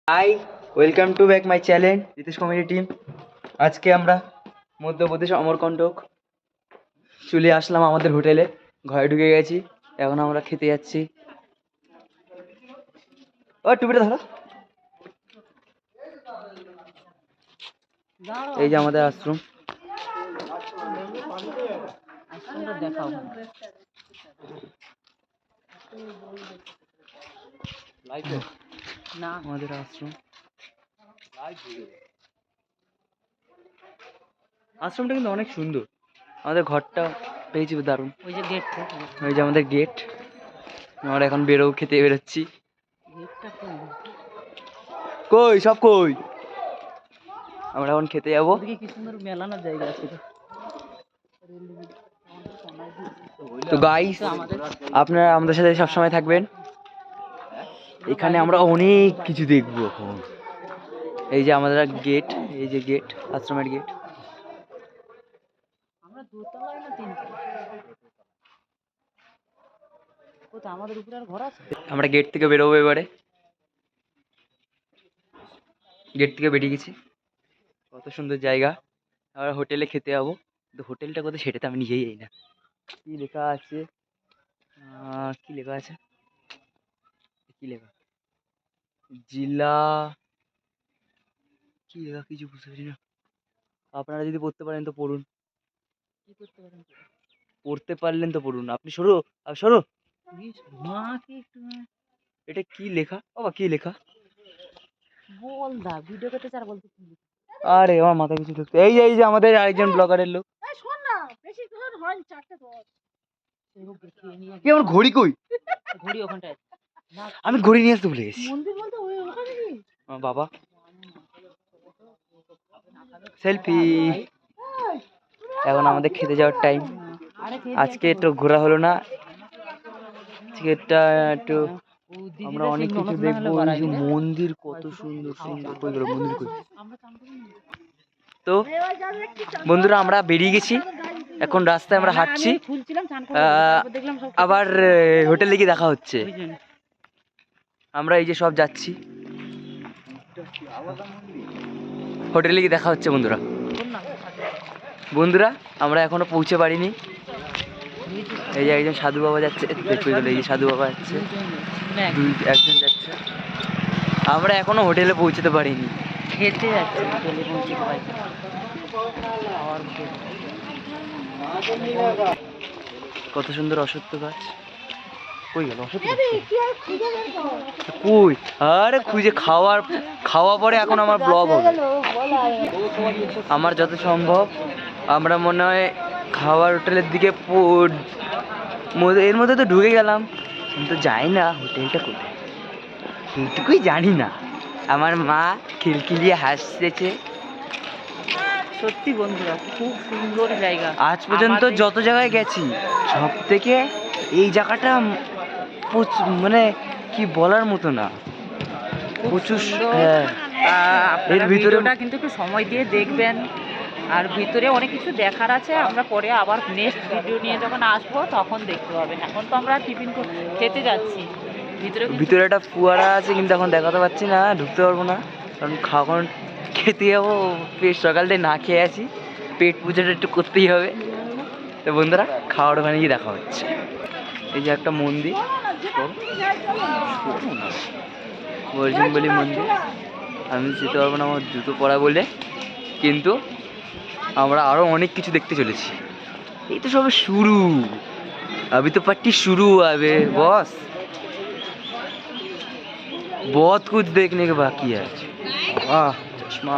High, welcome to back my channel Ritesh comedy team. আজকে আমরা মধ্যপ্রদেশ অমরকণ্টক চলে আসলাম আমাদের হোটেলে। ঘরে ঢুকে গেছি, এখন আমরা খেতে যাচ্ছি। ও টুপিটা ধরো। এই যে আমাদের আশ্রম। দেখাও না আমাদের আশ্রম। আশ্রমটা কিন্তু অনেক সুন্দর। আমাদের ঘরটা পেয়েছি দারুণ। ওই যে গেট, ওই যে আমাদের গেট। আমরা এখন খেতে বেরোচ্ছি। কই সব কই? আমরা এখন খেতে যাবো। কি সুন্দর মেলানোর জায়গা আছে। তো গাইস, আপনারা আমাদের সাথে সবসময় থাকবেন। এখানে আমরা অনেক কিছু দেখবো এখন। এই যে আমাদের গেট, এই যে গেট, আশ্রমের গেট। আমরা দোতলায় না তিনতলা? কোথা আমাদের উপরে আর ঘর আছে? আমরা গেট থেকে বেরোবো এবারে। গেট থেকে বেরিয়ে গেছি। কত সুন্দর জায়গা। আমরা হোটেলে খেতে যাবো। কিন্তু হোটেলটা কোথায় সেটা তো আমি নিজেই জানি না। কি লেখা আছে? কি লেখা আছে? কি লেখা? জিলা কি লেখা কিছু বুঝতে পারছি না। আপনারা যদি পড়তে পারেন তো পড়ুন। কি করতে পারেন? পড়তে পারলেন তো পড়ুন। আপনি সরো, সরো। মাকে একটু এটা কি লেখা? বাবা কি লেখা? বল দা, ভিডিও করতে চার বলতে কি? আরে আমার মাথা কিছু ঢুকছে। এই যে আমাদের আরেকজন ব্লগারের লোক। এই শোন না, বেশি ধর হয় 4টা ধর। কি আমার ঘড়ি কই? ঘড়ি ওখানটায়। আমি ঘড়ি নিয়ে আসতে ভুলে গেছি। মন্দির বলতে ওই ওখানে কি? বাবা সেলফি। এখন আমাদের খেতে যাওয়ার টাইম। আজকে একটু ঘোরা হলো না। আজকে একটু আমরা অনেক কিছু দেখবো। এই যে মন্দির কত সুন্দর সুন্দর। কই গেল মন্দির কই? তো বন্ধুরা আমরা বেরিয়ে গেছি। এখন রাস্তায় আমরা হাঁটছি। আবার হোটেলে গিয়ে দেখা হচ্ছে। আমরা এই যে সব যাচ্ছি, হোটেলে গিয়ে দেখা হচ্ছে বন্ধুরা। বন্ধুরা আমরা এখনো পৌঁছে পারিনি। এই যে একজন সাধু বাবা যাচ্ছে, এই যে সাধু বাবা যাচ্ছে, একজন যাচ্ছে। আমরা এখনো হোটেলে পৌঁছতে পারিনি। খেতে যাচ্ছি, হোটেলে পৌঁছতে পারছি। কত সুন্দর অশ্বত্থ গাছ। কই গেল অশ্বত্থ গাছ? কই? আরে খুঁজে খাওয়া পরে এখন আমার ব্লগ হবে। আমার যত সম্ভব আমরা মনে হয় খাওয়ার হোটেলের দিকে এর মধ্যে তো ঢুকে গেলাম, কিন্তু যাই না হোটেলটা কোথায় সেইটুকুই জানি না। আমার মা খিলখিলিয়ে হাসতেছে। সত্যি বন্ধুরা খুব সুন্দর জায়গা। আজ পর্যন্ত যত জায়গায় গেছি সব থেকে এই জায়গাটা মানে কি বলার মতো না, প্রচুর। এর ভিতরেটা কিন্তু একটু সময় দিয়ে দেখবেন। আর ভিতরে অনেক কিছু দেখার আছে। আমরা পরে আবার নেক্সট ভিডিও নিয়ে যখন আসবো তখন দেখতে পাবেন। এখন তো আমরা টিফিন খেতে যাচ্ছি। ভিতরে একটা ফুয়ারা আছে, কিন্তু এখন দেখাতে পাচ্ছি না, ঢুকতে পারবো না। কারণ খাওয়ার খেতে যাবো, সকালটায় না খেয়ে আছি, পেট পুজোটা একটু করতেই হবে। তো বন্ধুরা খাওয়ার ওখানে গিয়ে দেখা হচ্ছে। এই যে একটা মন্দির, বজরংবলী মন্দির। আমি যেতে পারবো না আমার জুতো পরা বলে, কিন্তু আমরা আরো অনেক কিছু দেখতে চলেছি। এই তো সবে শুরু, अभी तो पट्टी शुरू हुआ है बॉस। बहुत कुछ देखने के बाकी है। वाह चश्मा